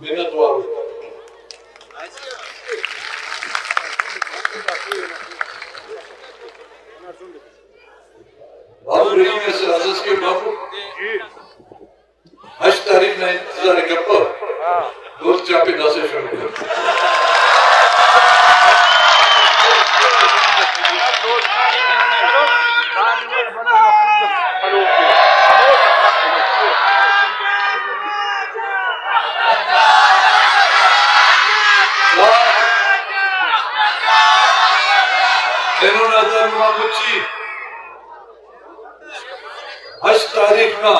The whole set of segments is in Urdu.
محنت وارو بابو رہی میں سے عزیز کے بابو 8 تاریخ میں انتظار کرتا دوست چاپی ناسے شروع کرتا انہوں نے ادھر مچی 8 تاریخ میں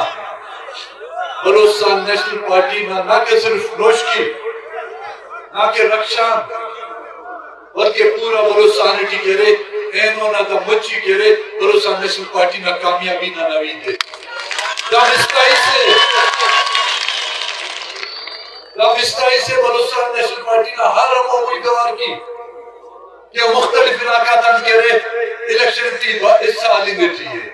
بلوچستان نیشنل پارٹی میں نہ کہ صرف نوش کی نہ کہ رکشان بلکہ پورا بلوچستانیٹی کے رہے انہوں نے مچی کے رہے بلوچستان نیشنل پارٹی میں کامیابی نہ نوید دے دامستائی سے بلوچستان نیشنل پارٹی نے ہر امیدوار کی کہ مختلف علاقات کے رہے الیکشن کی اس سال ہی دیتی ہے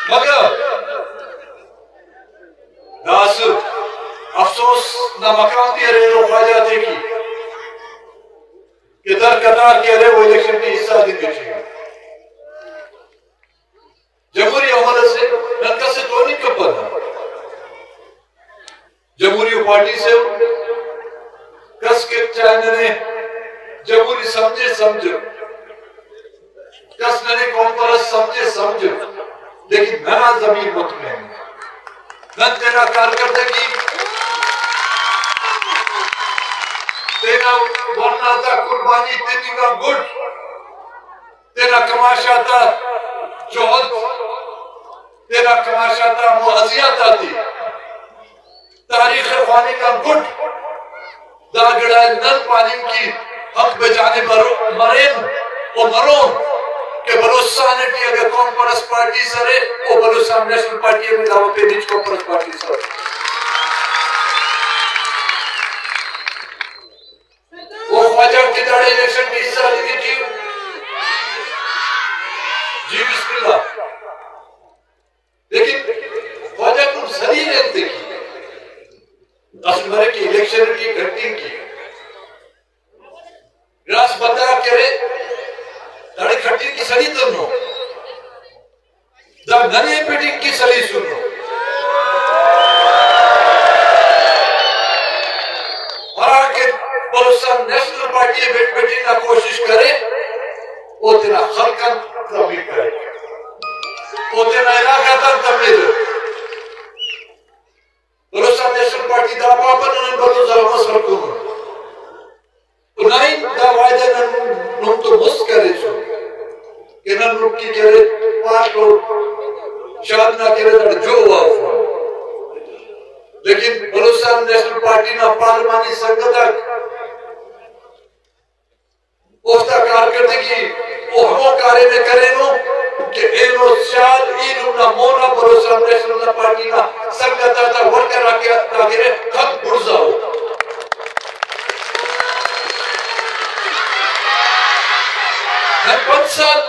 مگر داس افسوس نہ مقام دے رہے رو خواجہ تھے کہ در قطار کے رہے وہ الیکشن کی حصہ دے دیتی ہے جمہوری عمل سے ننکا سے تو نہیں کپر جمہوری پارٹی سے کس کے چاہنے نے جمہوری سمجھے کس نے قوم پرست سمجھے لیکن میرا ضمیر مطمئن نہ تیرا کارکردگی تیرا ورنہ تھا قربانی تیری کا گھٹ تیرا کماشا تھا جوہد تیرا کماشا تھا معزیت آتی تاریخ فانی کا گھٹ داگڑائے نل پانیم کی حق بجانے مرین و مرون کہ بلوچستانیٹی اگر قوم پرست پارٹی سرے وہ بلوچستان نیشنل پارٹی میں لاؤ پہ نیچ قوم پرست پارٹی سرے وہ خواجہ کی داڑے الیکشن کی حصہ لگی جی بسم اللہ لیکن خواجہ تم سری ریت دیکھی اصل مرے کی الیکشن کی گھٹنگ کی راس بندہ کرے داڑے کھٹی کی سلی تنو دا ننے پیٹنگ کی سلی سنو اور آکے بلوچستان نیشنل پارٹی بیٹنگ کا کوشش کرے وہ تیرا خلقن تبلیغ کرے وہ تیرا علاقہ تن تبلیغ بلوچستان نیشنل پارٹی دا پاپن انہیں بلوچستان مسئلہ کنو انہیں دا وائدہ نم تو مست کرے چھو کہ نم رکی کرے 5 لوگ شاد نہ کرے در جو ہوا ہوا لیکن بلوچستان نیشنل پارٹی نہ پارلمانی سنگتہ افتا کار کرتے کی وہ ہموں کارے میں کرے نو کہ اینو شاد اینو نہ مونا بلوچستان نیشنل پارٹی نہ سنگتہ تا ورکر آگے خط برزا ہو میں 5 سال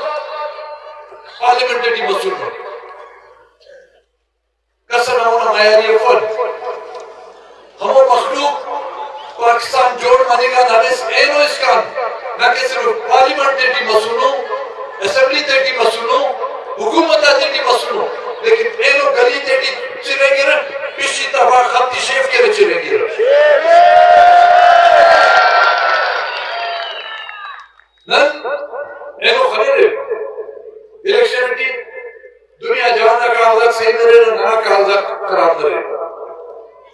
پارلیمنٹری مسئول ہوں کسر ہونا معیاری افل ہموں مخلوق پاکستان جوڑ مانے گا نالیس اینو اس کان نہ کہ صرف پارلیمنٹری مسئول ہوں اسمبلی تیٹی مسئول ہوں حکومت تیٹی مسئول ہوں لیکن اینو گلی تیٹی چرے گی رہا پیشی تباہ خطی شیف کے رہے چرے گی رہا اینو خلیرے الیکشنٹی دنیا جوانا کاغذات سے اندرے نہ کاغذات قرار درے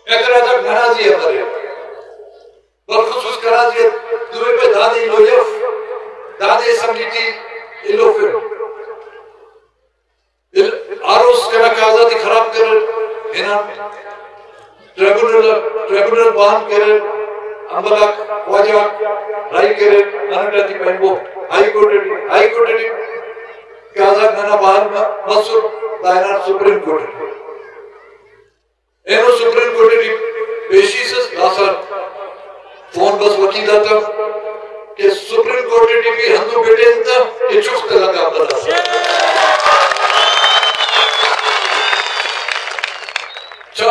اعتراضات نرازی اندرے بالخصوص قرازی دوے پہ دادی لویف دادی اسمبلیٹی ایلو پھر آروس کے کاغذات خراب کر انہاں ٹریبونل بان کرے انبلاک واجہ رائی کرے انہٹا تی پہنگو ہائی کورٹ کازا نانا باہر مصر دائنار سپریم کورٹ اینو سپریم کورٹ پیشی سے لاسر فون بس وکی داتا کہ سپریم کورٹ بھی ہندو بیٹے انتا کہ چکت لگا بلا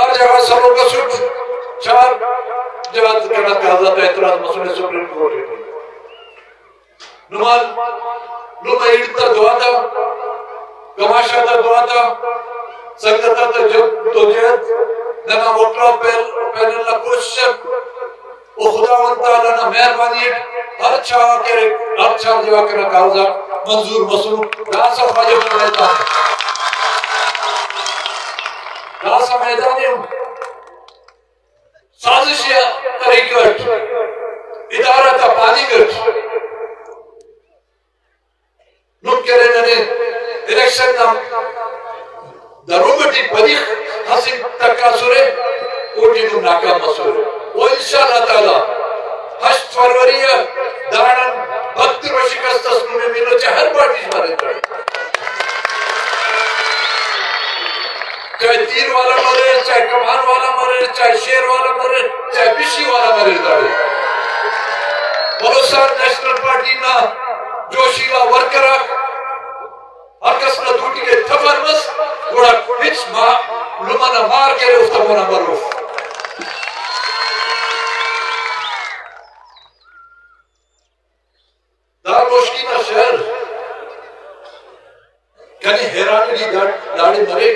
چار جگہ سروں کا سوچ چار جگہ کہنا کہا جاتا ہے اعتراض مسئلے سپریم کورٹ ہے نمال نمہ ایڈتا دعا تھا کماشا تھا دعا تھا سنگتا تھا جب تو جہد نما وطرہ پہلے اللہ کوشش او خدا تعالیٰ نا مہربانی ہر چھا کرے ہر چھا جگہ کرے کاغذہ منظور مسلوب راسا خواجہ بن رہتا ہے راسا میدانی ہوں سازشی طریقٹ ادارہ تا پانی گٹ نم کرے ننے الیکشن نام دروگٹی پدی حسن تکاسورے اوٹی نم ناکام مسورے وہ انشاءاللہ تعالی 8 فروری دارن بہتر و شکست اسنو میں ملو چاہے ہر پارٹی مارے جائے چاہے تیر والا مرے چاہے کمان والا مرے چاہے شیر والا مرے چاہے پیشی والا مرے جائے بلوچستان نیشنل پارٹی نا جوشیلا ورکرہ ہر کس نہ دھوٹی کے تھفر مس گوڑا ہچ لمنہ مار کے رفتا مونا مروف دار روشکی نا شہر کہنی حیرانی لی داڑی مرے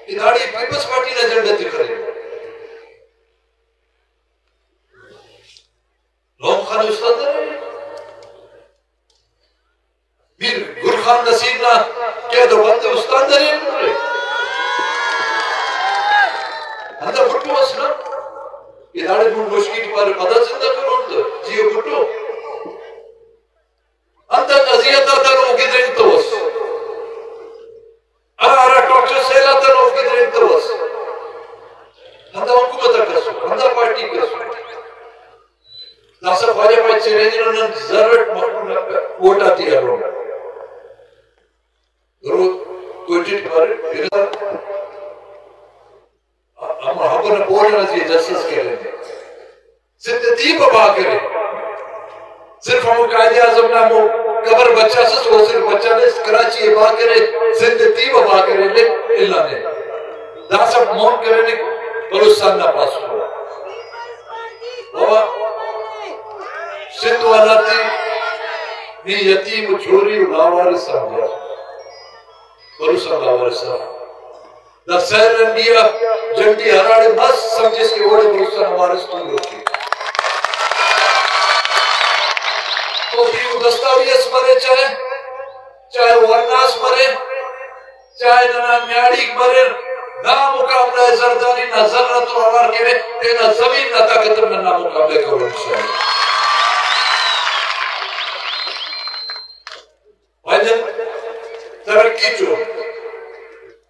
کہ داڑی پیپلز پارٹی نے جنڈتی کرے لوگ خان استاد رہے میر گرخان نصیب نا کہہ دو بندے استاد رہے اندھا بھٹو اسنا یہ داڑی روشکی کی بارے پتہ زندہ کرو جیو بھٹو انت قضیتا تنو گدرین توس ارا ٹوکچو سیلا تنو گدرین توس انتا حکومت کسو انتا پارٹی کسو ناصر خواجہ پاچ چیرینی انہوں ضرورت ووٹ آتی ہے رو کوئی چیٹ بارے ہم نے بولنا چاہیے جسٹس کے لئے زندگی بابا کرے صرف ہم قائد اعظم نامو قبر بچہ سے سو صرف بچہ نے کراچی ابا کرے زندگی بابا کرے لے اللہ نے دا سب مون کرے لے بلوچستان نہ پاس ہوا بابا سندھ والا تھی نی یتیم چھوری لاوارث سمجھا بلوچستان لاوارث دا سیر انڈیا جنڈی ہراڑے بس سمجھس کے اوڑے بلوچستان لاوارث تو ہوتی تو بھی دستاویز مرے چاہے ورناس مرے چاہے ننا میاڑی مرے نا مقابلہ زرداری نا ذرت و عوار کے تینا زمین نا طاقت میں نا مقابلہ کرو انشاءاللہ بھائی ترقی چو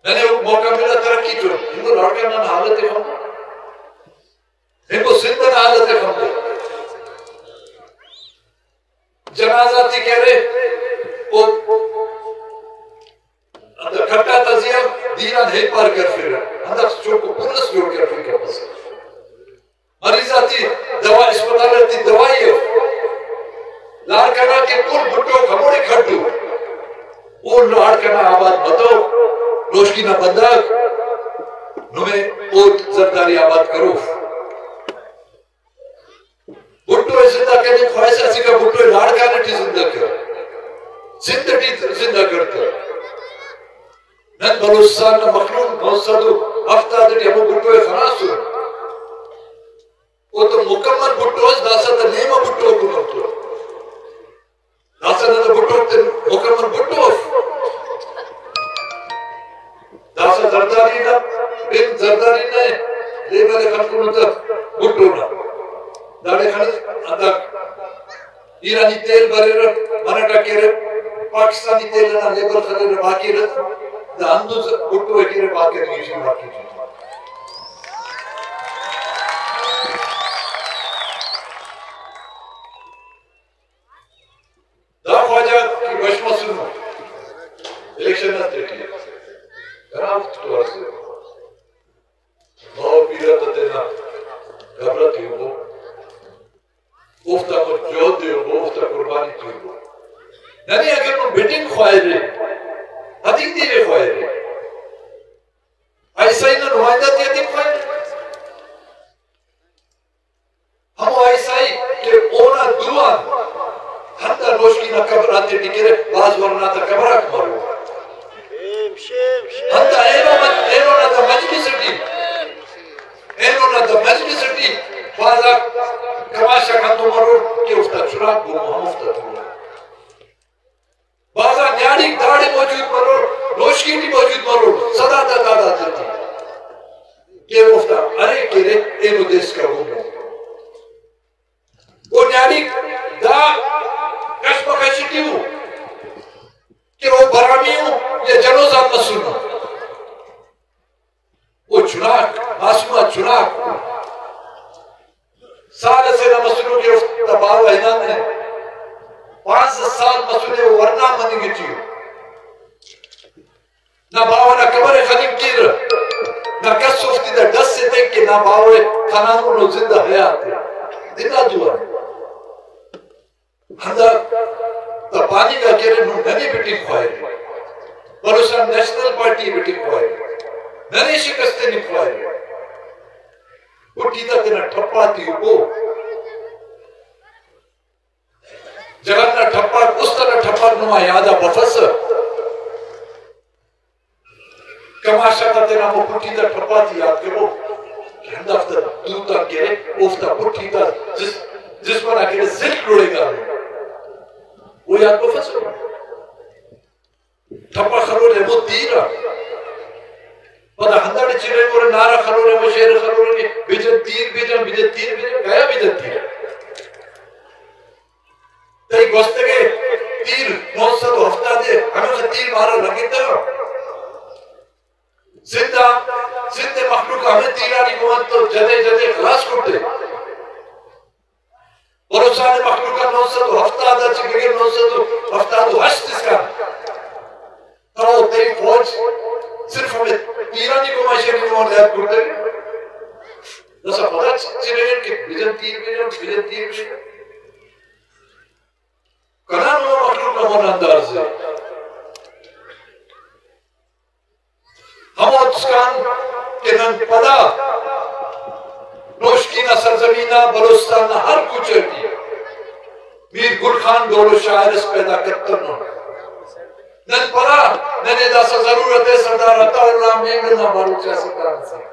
ننے موقع ملا ترقی چو ہندو لڑکے نا حالت ہم ہندو سندھ نا حالت ہم جنازہ تھی کہہ رہے وہ اندر کھٹا تزیم دینا نہیں پار کر پھر اندر چوکو پولس جوڑ کر پھر کیا پس مریضہ تھی دوائی اسپتال تھی دوائی ہو لار کنا کہ کل بھٹو کھموڑی کھٹو وہ لار کنا آباد بتو روشکی نہ بندہ نمیں اوٹ زرداری آباد کرو بھٹو زندہ کہنے خواہش ایسی کا بھٹو لاڑکا نٹی زندہ کر زندہ کرتا نن بلوچستان نہ مخلوق بہت ہفتہ دٹی ہمو بھٹو خلاص ہو وہ تو مکمل بھٹو ہے داسا تا نیمہ بھٹو کو نکلو داسا نہ بھٹو تے مکمل بھٹو داسا زرداری نہ بن زرداری نہ لے بلے خلقوں تا بھٹو نہ داڑے کھنے اندر ایرانی تیل بھرے رہا منٹا کے رہا پاکستانی تیل نہ لیبر خلے رہا باقی رہا دا اندو بھٹو ہے کہ باقی رہا باقی رہا دا خواجہ کی بشمہ سنو الیکشن نہ دیکھئے گرافت تو آسے بہت پیرا تینا گھبرتی ہو گفتا کو جوہد دیو گفتا قربانی کیوں ننی اگر نو بیٹنگ خواہی رہے حدیق دیوے خواہی رہے ایسا ہی نمائندہ تیتی دا مجلس ٹی بازا کماشا کندو مرور کہ افتا چراک بو ہم افتا چراک بازا نیاری داڑے موجود مرور روشکی ٹی موجود مرور صدا دا دادا دیتی کہ افتا ارے کرے اینو دیس کا ہو گئے وہ نیاری دا کشپ کشتی ہو کہ وہ برامی ہوں یا جنوزان مسئول ہوں وہ چناک معصومہ چناک سال سے نہ مسئولوں کے تباہ وحیدان ہے 5 سال مسئولے ورنہ منی گی چیو نہ باوہ نہ کبر خدیم کیر نہ کس سفتی دا 10 سے دیکھ کے نہ باوہ خانانوں نو زندہ حیات ہے زندہ دعا ہندہ تا پانی کا کہرے نو ننی بیٹی کھوائے بلوچستان نیشنل پارٹی بیٹی کھوائے ننی شکستے نہیں کھوائے اٹھی تا تینا ٹھپا تھی وہ جگرنا ٹھپا اس طرح ٹھپا نما یادا بفس کماشا تا تینا وہ پٹھی تا ٹھپا تھی یاد کرو کہ ہندہ افتا دوتا کہرے افتا پٹھی تا جس پر آکے زلک روڑے گا وہ یاد بفس ٹھپا خلو رہے وہ تیرہ پتہ ہندہ چیرے مورے نارا خلو رہے وہ شیر خلو رہے بیجن تیر بیجن گیا بیجن تیر تئی گوستے گئے تیر 900 ہفتہ دے ہمیں سے تیر مارا لگے تھا زندہ مخلوق ہمیں تیرانی قوت تو جدے خلاص کرتے اور اس آنے مخلوق کا 900 ہفتہ دا چکے 900 ہفتہ دو ہشت اس کا تو تیری فوج صرف ہمیں تیرانی کو معاشرے میں اور لیب کرتے ہیں جیسا پتا چلے گئے کہ بجن تیر کنان وہ مخلوق کا من انداز ہے ہم اتسکان کے نن پدا روشکینہ سرزمینہ بلوچستان ہر کچھ ہے میر گل خان دولو شاعر اس پیدا کرتنو نن پدا ننے دا سا ضرورت ہے سردار عطا اللہ مینگلنا بارو سیاستان سے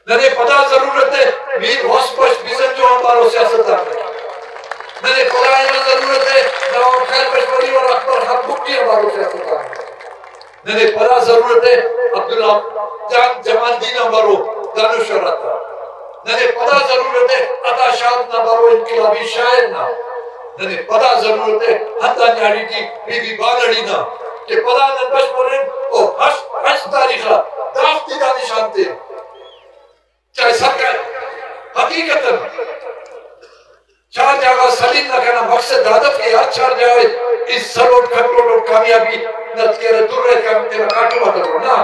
ننے پدا ضرورت ہے میر ہوسپش بیزن جو ہمارو سیاستان ہے ننے پدا اینا ضرورت ہے نوان خیر پشپری اور اکبر حق بکتی ہمارو سیاستان ہے ننے پدا ضرورت ہے عبداللہ جمال دین ہمارو دانش رہتا ننے پدا ضرورت ہے عطا شاد نبارو انقلابی شاعر نا ننے پدا ضرورت ہے ہندہ نیاری کی بی بی بالڑی نا کہ پدا ننبش پرین او ہش تاریخہ دافتی دا نشانتے چاہے سرکر حقیقتاً چار جاگہ سلیم نہ کہنا مقصد ہدف کے یاد چار جاگہ اس سلوٹ کھٹوٹ اور کامیابی نت کہہ رہے دور رہے کہ ہم تیرا کاٹو مات کرو نا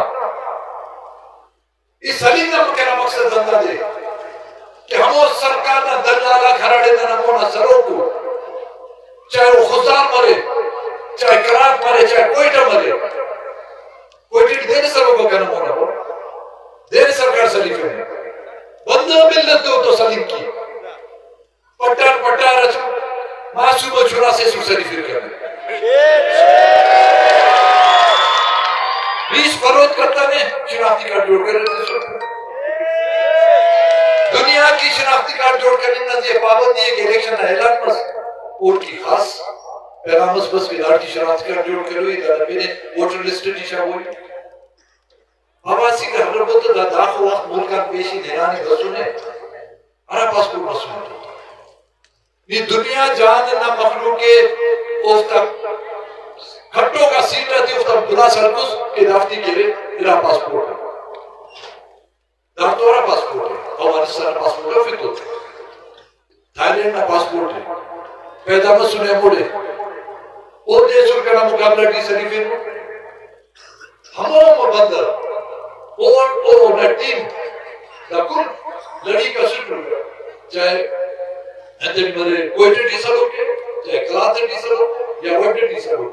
اس سلیم نہ کہنا مقصد زندہ دے کہ ہمو سرکار نہ دلالا کھراڑے نہ نمونا سرو کو چاہے وہ خزار مرے چاہے کراک مرے چاہے کوئٹہ مرے کوئٹہ دینے سرو کو کہنا مونا ہو دینے سرکار سلیم ہے بندہ ملت دو تو سلیم کی پٹار اچھا معصوم و چھرا سے سر سلیفیر کرنے 20 فروت کرتا نے شناختی کارڈ جوڑ کر رہتے سو دنیا کی شناختی کارڈ جوڑ کر انہا یہ پابندی ہے کہ الیکشن اعلان بس ووٹ کی خاص پیغامس بس ویدار کی شناختی کارڈ جوڑ کر ہوئی دادا پینے ووٹر لسٹ نیشا ہوئی آواسی کا حضر بہت دا داخل وقت ملکان پیشی نیرانی بسونے ارہ پاسپورٹ بسونے یہ دنیا جان نہ مخلوق کے افتا کھٹوں کا سیٹ رہتی افتا عبداللہ سرکس کے دافتی کے لئے میرا پاسپورٹ ہے دافتو رہا پاسپورٹ ہے افغانستان پاسپورٹ ہے پھر تو تھائی لینڈ میں پاسپورٹ ہے پیدا میں سنے موڑے او دیسور کا نام مقابلہ ٹی سریفین ہموں مبندر او نا ٹیم لیکن لڑی کا سٹ رہا چاہے انجن مرے کوئٹر ٹیسر ہو کے چاہے کلاتر ٹیسر ہو یا وٹر ٹیسر ہو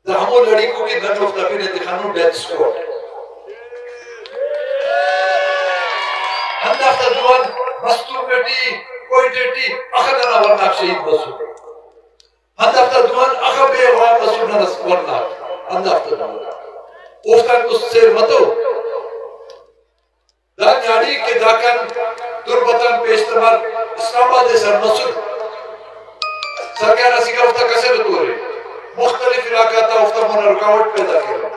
دا ہمو لڑکوں کی نن وقت اپنے دکھانوں ڈیتھ سکوٹ ہندہ خدوان مستور بیٹی کوئٹر ٹی اخدنا ورناک شہید بسو ہندہ خدوان اخبے وہاں بسو ورناک ہندہ خدوان اوفتان اس سیر متو دا نیاری داری کے داکن تربتن پیشتمار اسلام آباد سر مسود سرکار اسی کا افتا کسے رتو رہے مختلف علاقہ تا افتا منا رکاوٹ پیدا کرے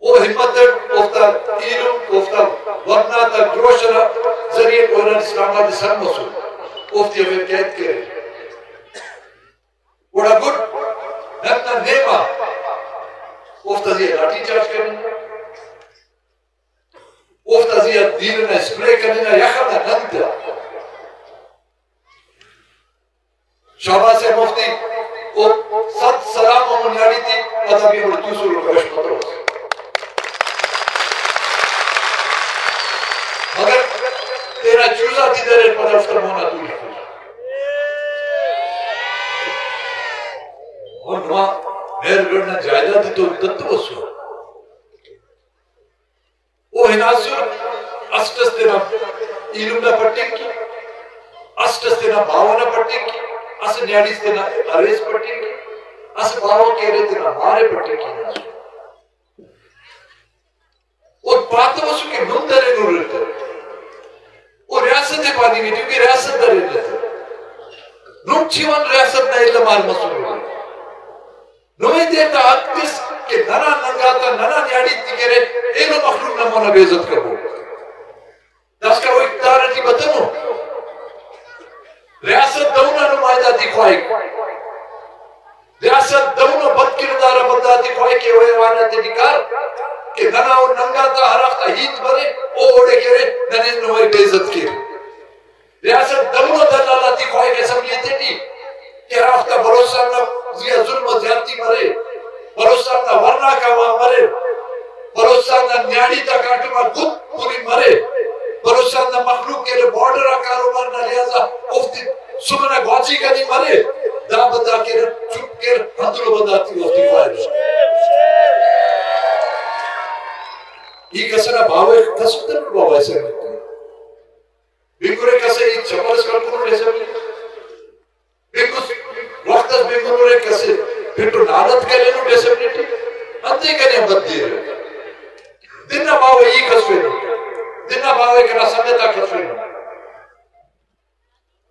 وہ حمد افتا علم افتا ورنہ تا جوشن ذریعے کوئران اسلام آباد سر مسود افتی افیر قید کرے وڑا گھٹ نتنا نیمہ افتا زیہ لاٹی چارج کرنے افتا زیہ دیرنا اسپرے کرنے یخنا ننتا شہباز سے مفتی ست سلام و منیاری تھی ادبی مرتوسو لکرش مطروس مگر تیرا چوزہ تھی در پر افطر ہونا تو لکھو اور نما میر گرنا جائدہ تھی تو دت بسو وہ ہناسور اسٹس تینا علم نہ پٹھیں کی اسٹس تینا باو نہ پٹھیں کی اس نیاڈیس تینا عریض پٹھیں کی اس باو کہہ رہے تینا مارے پٹھیں کی اور بات وسو کہ نم درے نور رہتے اور ریاست پانی میں کیونکہ ریاست درے رہتے نم چیوان ریاست نہ علم آل مسئول رہتے نویں دیتا اکتس کہ ننا ننگاتا ننا نیاڈی تھی کہہ رہے ایلو مخلوق نمونا بیزت کرو دس کا وہ اقتدارتی بتنو ریاست دونا نمائدہ تھی خواہی ریاست دونا بدکردارہ بندہ تھی خواہی کہ وہ ایوانا تے نکار کہ ننا اور ننگاتا ہر اختہ ہیت بھرے اوڑے کرے ننے نوے بیزت کرے ریاست دونا دلالہ تھی خواہی کہ سمجھے تھے نہیں کہ رافتہ بروسہ نہ ظلم و زیادتی مرے بروسہ نہ ورنہ کا وہاں مرے بروسہ نہ نیاڑی تا کاٹو میں گھت پوری مرے بروسہ نہ مخلوق کے لئے بارڈر آکارو مرنا لہذا افتی سمنا گواچی کا نہیں مرے دا بدا کے چپ کے ہندرو بدا تھی افتی خواہد یہ کسنا باوے کسنا باوے ایسے رکھتے ہیں بینگورے کسے یہ چپرس کرکن ایسے رکھتے ہیں وقت اس بینگورے کسے پھر تو نالت کرے نو ڈیسبلیٹی انتے کرے بد دیر دنہ باوے یہ کسوے نو دنہ باوے کنا سمیتا کسوے نو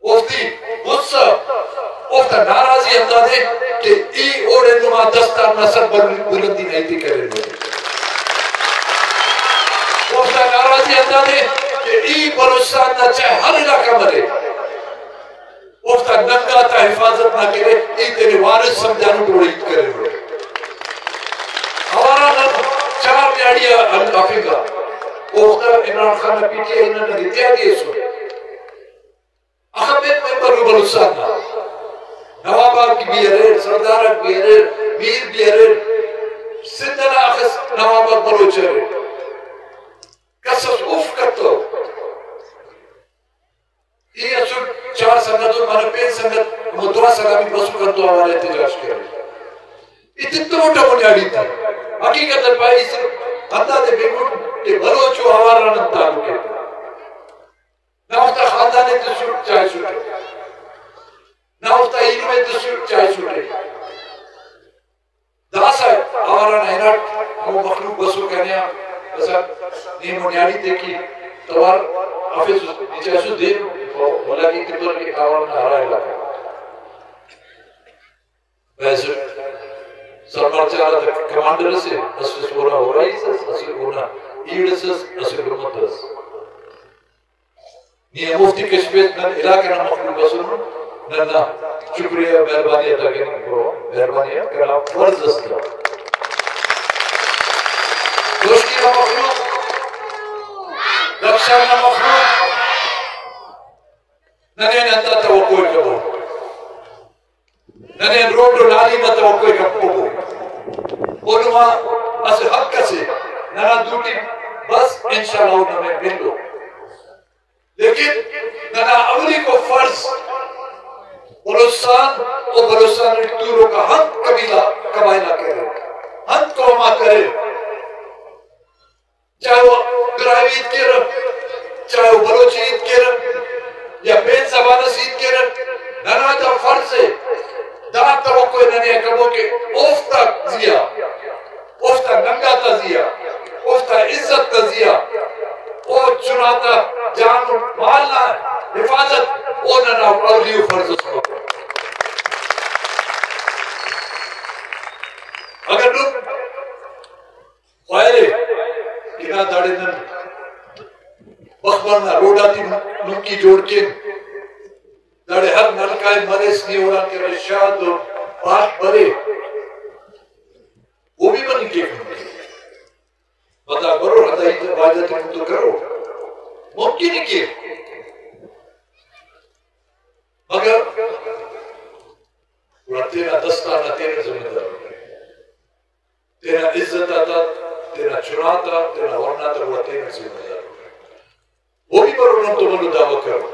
افتی غصہ افتا ناراضی اندازے کہ ای اوڑے نما دستان نصر بلندی نہیں تھی کرے نو افتا ناراضی اندازے کہ ای بلوچستان نہ چاہے ہر علاقہ مرے افتا ننگا تا حفاظت نہ کرے ای تیرے وارث سمجھانو ڈوڑیت کرے ہوئے ہمارا چار نیاڑیا افیقہ افتا عمران خان نے پیٹی ہے انہوں نے دیتیا دیئے سو اخبت ممبر بلوچستان نا نوابا کی بیرر سردارہ بیرر میر بیرر سندنا اخس نوابا بلوچر کسس اف کرتو یہ اچھل چار سنگتوں مانا پین سنگت مدعا سلامی بسو کرتو آوانے احتجاج کر رہے اتنا موٹا بنیادی تھا حقیقت پائی سے اندہ دے بینگوٹ کہ بلوچو آوارا نمتالو کے ناوتا خاندانے تسوٹ چاہے سوٹے ناوتا علمے تسوٹ چاہے سوٹے داسا آوارا نہنات ہم مخلوق بسو کہنے ہیں بسا یہ بنیادی تھے کہ توار حافظ نیچے ایسو دے بولا کہ کتر کے آوارا نہارا علاقہ ویسے سرمار چاہا تھا کمانڈر سے اسفس پورا ہو رہی سے اصل ہونا ایڈ سے اصل حکومت رس یہ مفتی کشمیت میں علاقہ نہ مخلوق بسنو نہ شکریہ مہربانی عطا کرنے کو مہربانی ہے کہ آپ فرض دستا دوستی نہ مخلوق رکشا نہ مخلوق ننے ننتا توقع کرو ننے روڈ و نالی نہ توقع کرو اونما اس حق سے ننا دوٹی بس انشاءاللہ انہوں نے لو لیکن ننا اولی کو فرض بلوچستان اور بلوچستان ریٹوروں کا ہم قبائلہ کرے ہم قومہ کرے چاہے وہ گراوی عید کے رب چاہے وہ بلوچی عید کے رب یا بین زبانہ عید کے رب ننا تا فرض ہے دا توقع ننے کبھو کہ اوفتا زیا اوفتا ننگا تا زیا اوفتا عزت تا زیا چناتا جان و مالنا حفاظت اوننا اولی و فرض اس کو اگر لوگ خواہرے کنا داڑے نن بخبرنا روڈا تھی نمکی جوڑ کے داڑے ہر نلکائے مریس نہیں ہو رہا کہ رشاد و پاک برے وہ بھی بنی کے بتا کرو ہدایت واجت تو کرو ممکن ہی کیے مگر تیرا دستانہ تیرے ذمہ دار تیرا عزت آتا تیرا چناتا تیرا ورنہ تا وہ تیرے ذمہ دار وہ بھی پر انہوں تو منو دعوت کرو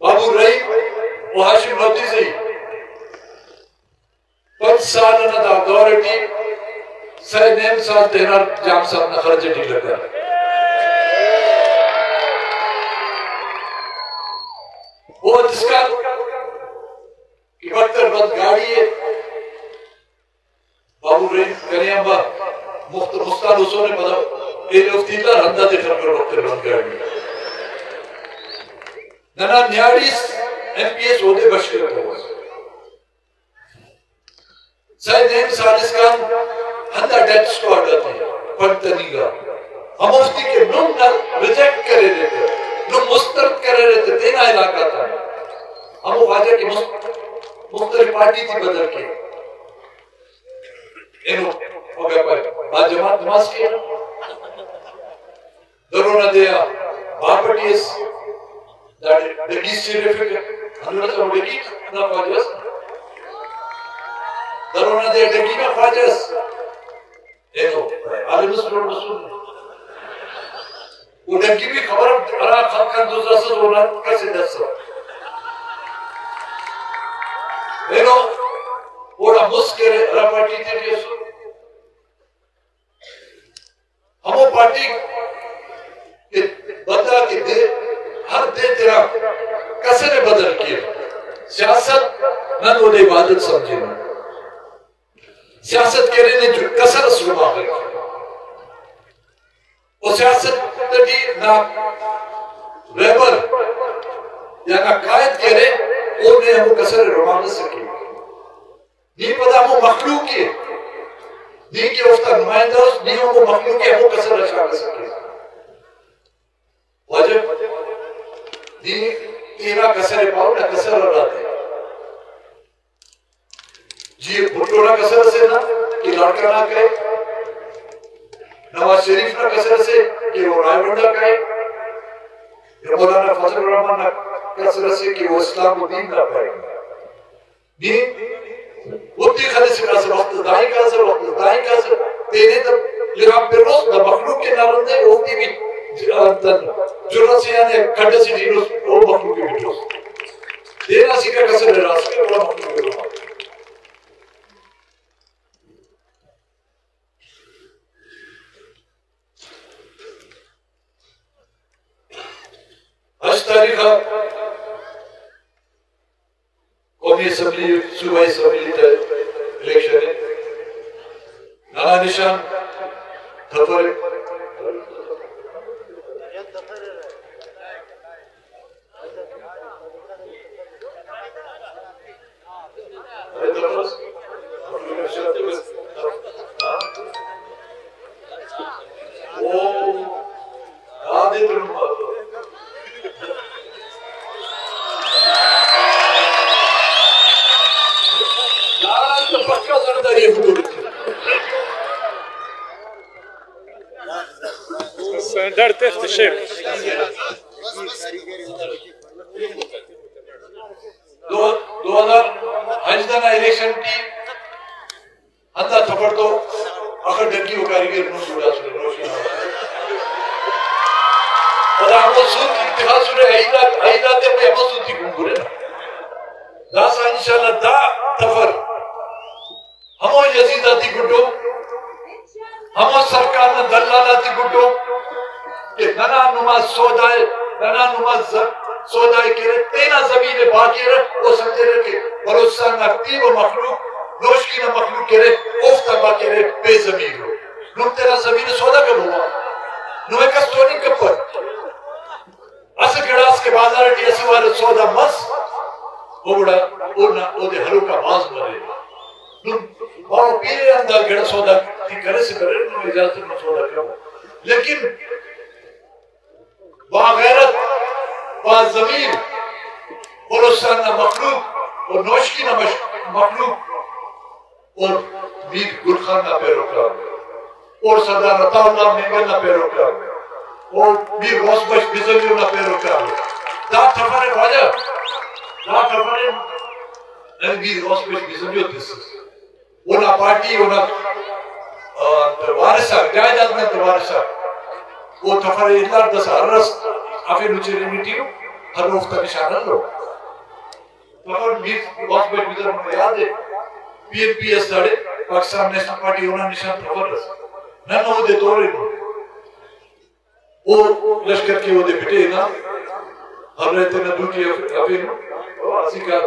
بابو رحیم و ہاشم نوتیزی 5 سال نہ دا اتھارٹی سائے نیم سال تیرا جام صاحب نہ خرچ ٹھیک لگا وہ جس کا کہ بکتر بند گاڑی ہے بابو رحیم کریم با مختار حسون نے پتا ایلی افتیدہ رندہ دے خرکر بکتر بند گاڑی ننا نیاریس ایم پی ایس ہو دے بشکر کو سائے نیم سال اس کا ہندہ ڈیٹ سکوارڈ آتے ہیں پڑھتنی گا ہم افتی کے نم نہ ریجیکٹ کرے رہتے نم مسترد کرے رہتے تینا علاقہ تھا ہم وہ واجہ کی مختلف پارٹی تھی بدل کے انہوں ہو گیا پائے بعد جماعت نماز کیا درونا دیا باپٹیس ڈگیس سیریفک ہم نے سب ڈگیس نا فاجس درونا دیا ڈگی نا فاجس عالم سلور مسئول وہ ڈگی بھی خبر ارا خلقان دوزہ سے ہونا کیسے دس سو اوڑا مسکر ارا پارٹی تھے کیسو ہمو پارٹی کہ بندہ کہ دے ہر دے تیرا کسر بدل کیے سیاست نہ تو دے عبادت سمجھے نا سیاست کے لئے جو کسر سلما کر وہ سیاست تھی نہ ریبر یا نہ قائد کے لئے وہ نے ہمو کسر رومان سکی نہیں پتا ہمو مخلوق کے نہیں کہ افتا نمائندہ اس نہیں ہمو مخلوق کے ہمو کسر رشا سکی واجب نہیں تیرا کسر پاؤ نہ کسر رہا دے جی بھٹوڑا کسر سے نا کہ لڑکا نہ کہے نواز شریف نہ کسر سے کہ وہ رائے بندہ کہے یا مولانا فضل الرحمن نہ کسر سے کہ وہ اسلام و دین نہ پائے نہیں اتنی خلی سے کہا سے وقت دائیں کہا سے وقت دائیں کہا سے تیرے تب لگام پر روز نہ مخلوق کے نارندے ہوتی بھی جرہ سے یعنی کھڑے سے جینوس وہ مخلوق کے بھی روز دینا سیکھا کسر راس کے وہ مخلوق کے روز آج تاریخہ قومی اسمبلی صوبہ اسمبلی تا الیکشن ہے نانا نشان دھفر ہے ڈرتے اختشیر دو ہزار ہجدنا الیکشن کی اندھا تھپڑ تو آخر ڈنکی ہو کاریگر نو جوڑا سنے روشن اور ہمو سود کی اتحاد سنے عیدہ تے اپنے ہمو سود کی گنگورے دا سا انشاءاللہ دا تفر ہمو یزیداتی گھٹو ہمو سرکار نے دلالاتی گھٹو کہ ننا نماز سودائے ننا نماز سودائے کے رہے تینا زمین باقی رہے وہ سمجھے رہے کہ بلوچستان نقطی و مخلوق نوشکی نہ مخلوق کے رہے افتا باقی رہے بے زمین ہو نم تیرا زمین سودا کب ہوا نوے کا سونی کب پر بڑا او دے ہلو کا باز مرے باو پیرے اندر گڑا سودا کی کرے سے کرے انہوں اجازت میں سودا کرو لیکن باغیرت بازمین بلوستان نہ مخلوق اور نوشکی نہ مخلوق اور میر گلخان نہ پیروکار اور سردار عطا اللہ منگل نہ پیروکار اور میر غوث بخش بزلیو نہ پیروکار دا تفرے راجہ دا تفرے میر غوث بخش بزلیو تیسس اونا پارٹی اونا وارثہ جائیداد میں وارثہ وہ تفرے اللہ دس ہر رس افی نوچے ریمیٹیو ہر روفتہ نشانہ لو تفر میر غوث بخش بزلیو میں یاد ہے پی این پی ایس داڑے پاکستان نیشنل پارٹی ہونا نشان تفر رس نہ ہو دے دورے نو وہ لشکر کے وہ دے بٹے نا ہر رہتے نا دوٹی افی نو اسی کا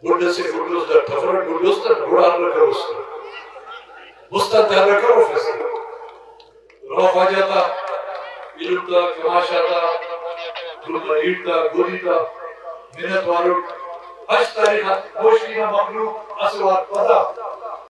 گلڈ سے گلڈوز در تفر گلڈوز در گوڑا ہر رکھر اس مستد در رکھر ہو فیصل روح آجاتا علمتا کماشاتا گلدہ ایٹتا گولیتا منت وارو حج تاریخ موشکینا مخلوق اسوات پدا